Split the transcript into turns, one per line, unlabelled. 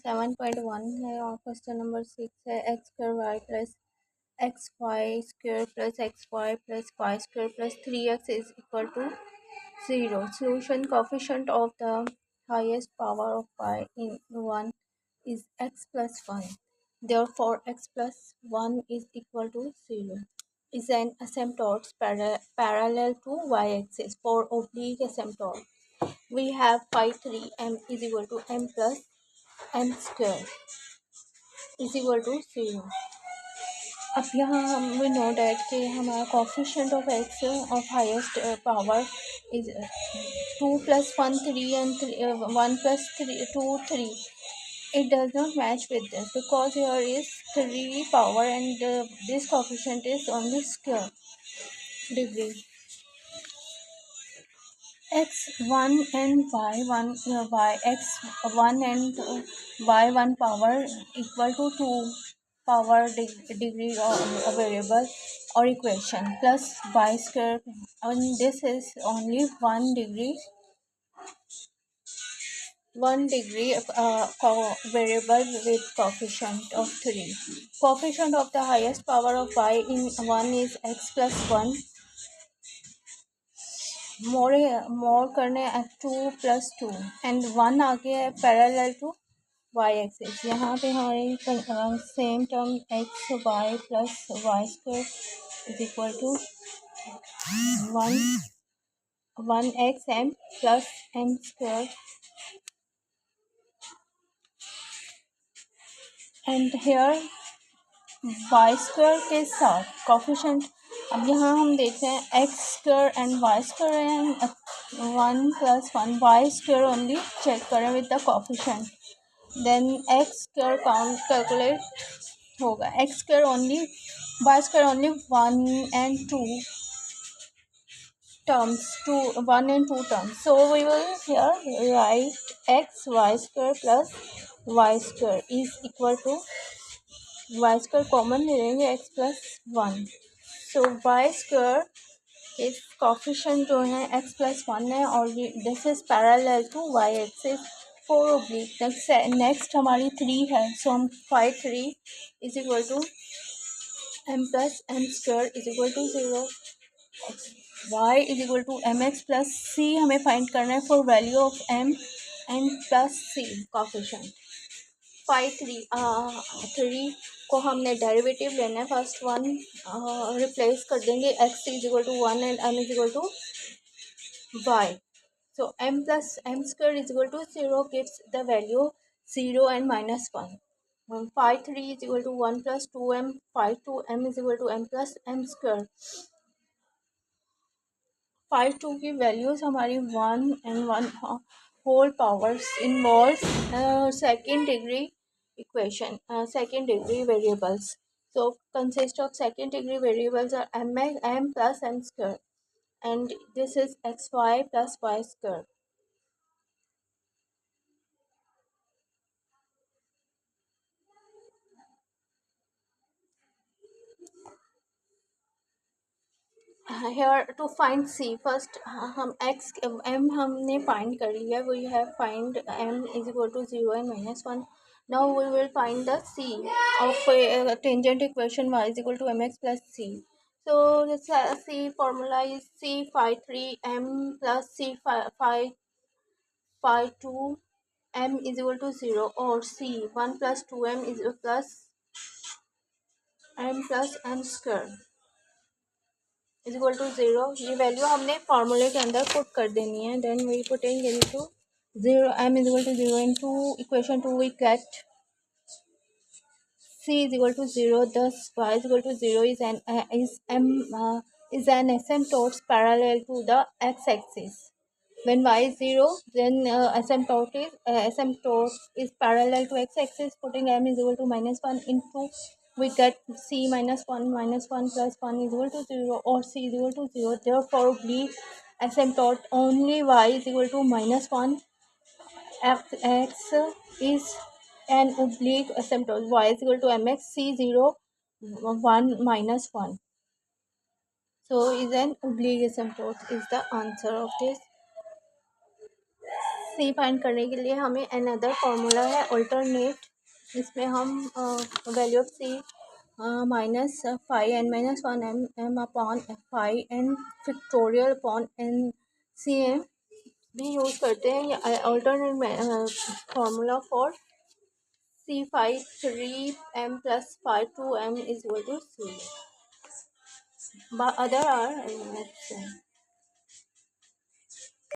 7.1 है और question number 6 है x square y plus x y square plus x y plus y square plus 3x is equal to 0. Solution coefficient of the highest power of y in 1 is x plus 1. Therefore, x plus 1 is equal to 0. Is an asymptote parallel to y-axis. For oblique asymptote, we have phi 3 m is equal to m plus m square is equal to 0. अब यहाँ हम we know that कि हमारा coefficient of x of highest power is 2 plus 1 3 and 1 plus 3 2 3. It does not match with this because here is 3 power and this coefficient is only square degree. x1 and y1 y x1 and y1 power equal to 2 power degree of variable or equation plus y square, and this is only 1 degree variable with coefficient of 3. Coefficient of the highest power of y in 1 is x plus 1. मोर करने 2 plus 2 and 1 आगे है parallel to Y axis. यहाँ पे हमारे same term x y plus y square is equal to 1 x m plus m square and here y square के साथ coefficient. अब यहाँ हम देखते हैं x square and y square and 1 plus 1 y square only check करें with the coefficient. Then x square count calculate होगा. X square only y square only 1 and 2 terms, 1 and 2 terms. So we will here write x y square plus y square is equal to y square common ले लेंगे x plus 1. So y square इस coefficient जो है x plus 1 है और this is parallel to y axis 4 oblique. Next हमारी 3 है. So हम phi 3 is equal to m plus m square is equal to 0. y is equal to m x plus c हमें find करना है for value of m and plus c coefficient. Phi 3 को हमने derivative लेना है. First one replace कर देंगे. x is equal to 1 and m is equal to y. So m plus m square is equal to 0 gives the value 0 and minus 1. Phi 3 is equal to 1 plus 2m. Phi 2m is equal to m plus m square. Phi 2 की values हमारी 1 and 1 whole powers involves second degree equation, second degree variables. So consist of second degree variables are m plus m square, and this is xy plus y square. Here to find c first हम x m हमने find कर लिया. We have find m is equal to 0 and minus 1. Now we will find the c of a tangent equation y is equal to mx plus c. So this c formula is c phi 3 m plus c phi 2 m is equal to 0, or c 1 plus 2m is plus m plus m square is equal to 0. ये value हमने फार्मूले के अंदर put कर देनी है. Then we putting into 0 m is equal to 0 into equation 2 we get c is equal to 0. Thus y is equal to 0 is an asymptote parallel to the x-axis. When y is 0, then asymptote is parallel to x-axis. Putting m is equal to minus 1 into, we get c minus 1 plus 1 is equal to 0, or c is equal to 0. Therefore, we asymptote only y is equal to minus 1. x is an oblique asymptote. Y is equal to mx, c 0 1 minus 1. So is an oblique asymptote is the answer of this. C find करने के लिए हमें another formula है alternate, इसमें हम value of c minus five n minus one m upon five n factorial upon n c m भी use करते हैं। या alternate formula for c five three m plus five two m is equal to c, but other are